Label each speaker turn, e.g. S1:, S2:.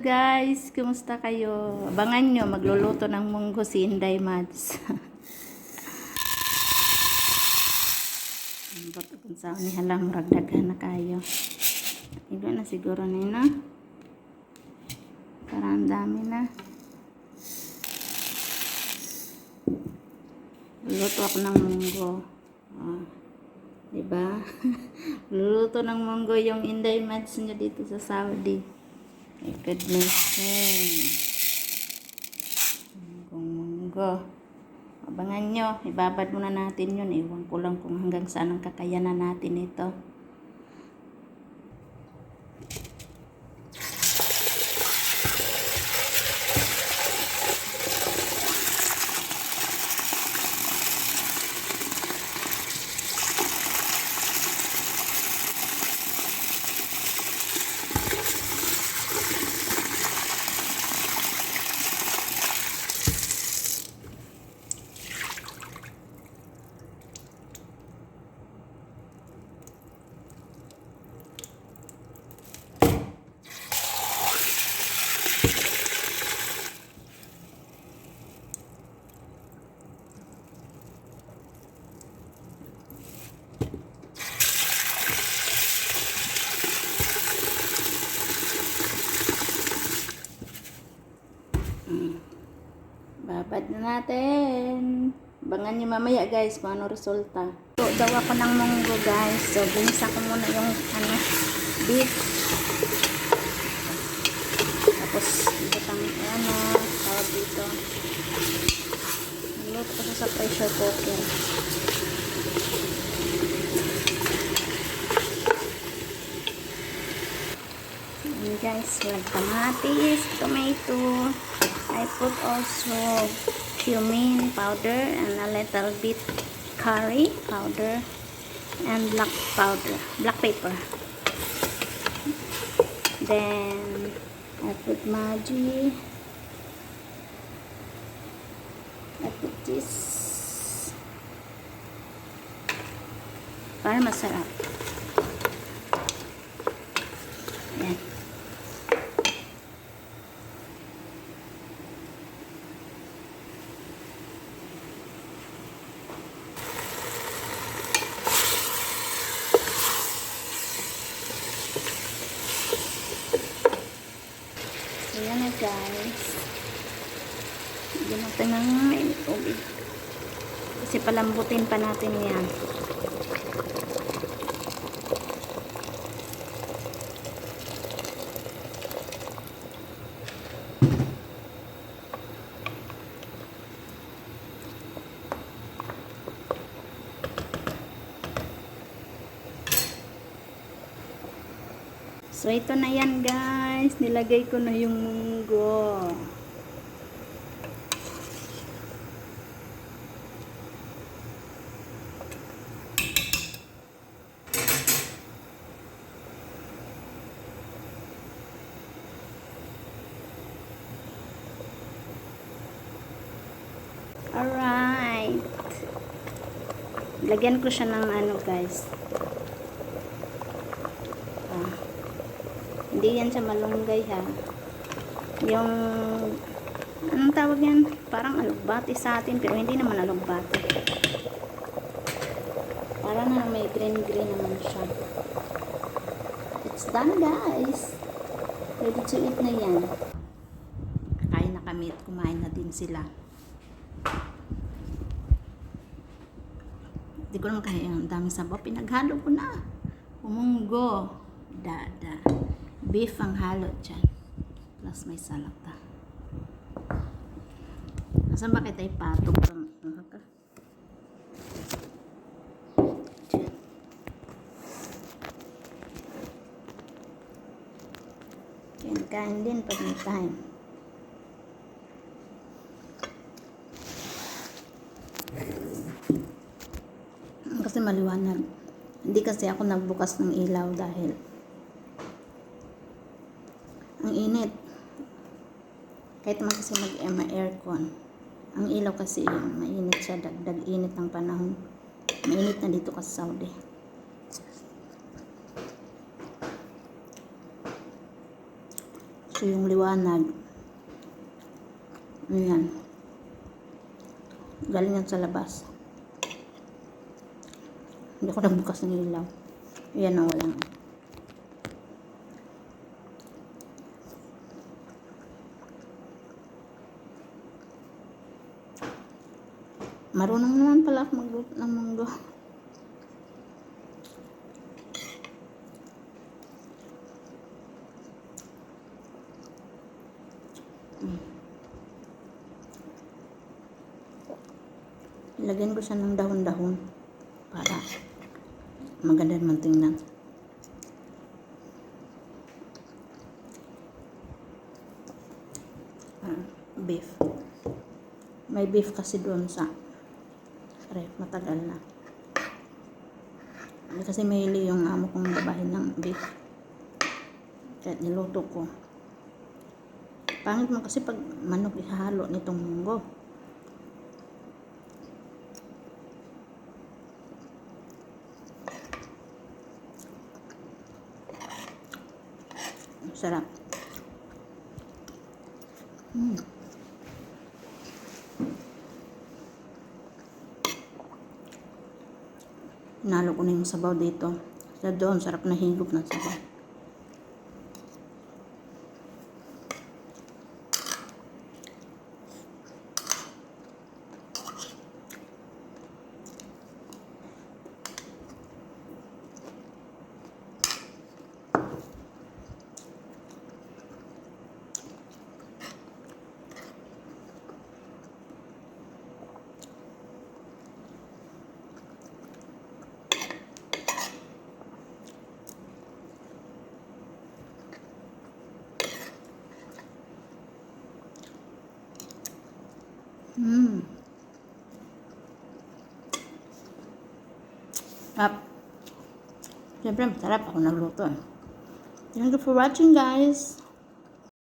S1: Guys, kumusta kayo? Abangan nyo, magluluto ng munggo si Inday Mads. Ang bato kung saan ni halang ragdagan na kayo. Iba na siguro na yun, no? Parang dami na. Luluto ako ng munggo. Oh, diba? Luluto ng munggo yung Inday Mads nyo dito sa Saudi. My goodness. Munggo. Abangan nyo. Ibabad muna natin yun. Iwan ko lang kung hanggang saan ang kakayanan natin ito. Babad na natin. Abangan nyo mamaya guys kung ano resulta. So, daw ako ng munggo guys. So, binisa ko muna yung beef. Tapos, ibutang tawag dito. Niluto ko sa pressure cooker. And guys, like kamatis, tomato. I put also cumin powder and a little bit curry powder and black pepper. Then I put Maggi. I put this para masarap. Yan. Ayan na guys. Bigyan natin ng tubig. Kasi palambutin pa natin yan. So, ito na yan guys. Nilagay ko na yung munggo. Alright. Lagyan ko siya ng guys. Hindi yan siya malunggay ha. Yung anong tawag yan? Parang alugbati sa atin pero hindi naman alugbati. Parang may green naman siya. It's done guys. Ready to eat na yan. Kakain na kami at kumain na din sila. Hindi ko naman kaya ang daming sabaw. Pinaghalo ko na. Munggo. Dada. Beef ang halo dyan. Plus may salata. Asan ba kita ipatong pang ka? Dyan. Kain din pag may time. Kasi maliwanag. Hindi kasi ako nagbukas ng ilaw dahil ang init. Kahit naman kasi mag-aircon. Ang ilaw kasi yun, mainit siya. Dagdag init ng panahon. Mainit na dito kasi sa Saudi. Ito yung liwanag. Ayan. Galing yan sa labas. Hindi ko nagbukas ng ilaw. Ayan na wala. Marunong naman pala ako magluto ng munggo. Lagyan ko siya ng dahon-dahon para maganda naman tingnan. Beef. May beef kasi doon sa ref. Matagal na. Kasi mahili yung amo kong babae ng beef. Kaya niluto ko. Pangit mo kasi pag manok ihalo nitong munggo. Sarap. Hinalo ko na yung sabaw dito. Sa doon, sarap na higop ng sabaw. Sarap. Siyempre, masarap ako nagluto. Thank you for watching, guys.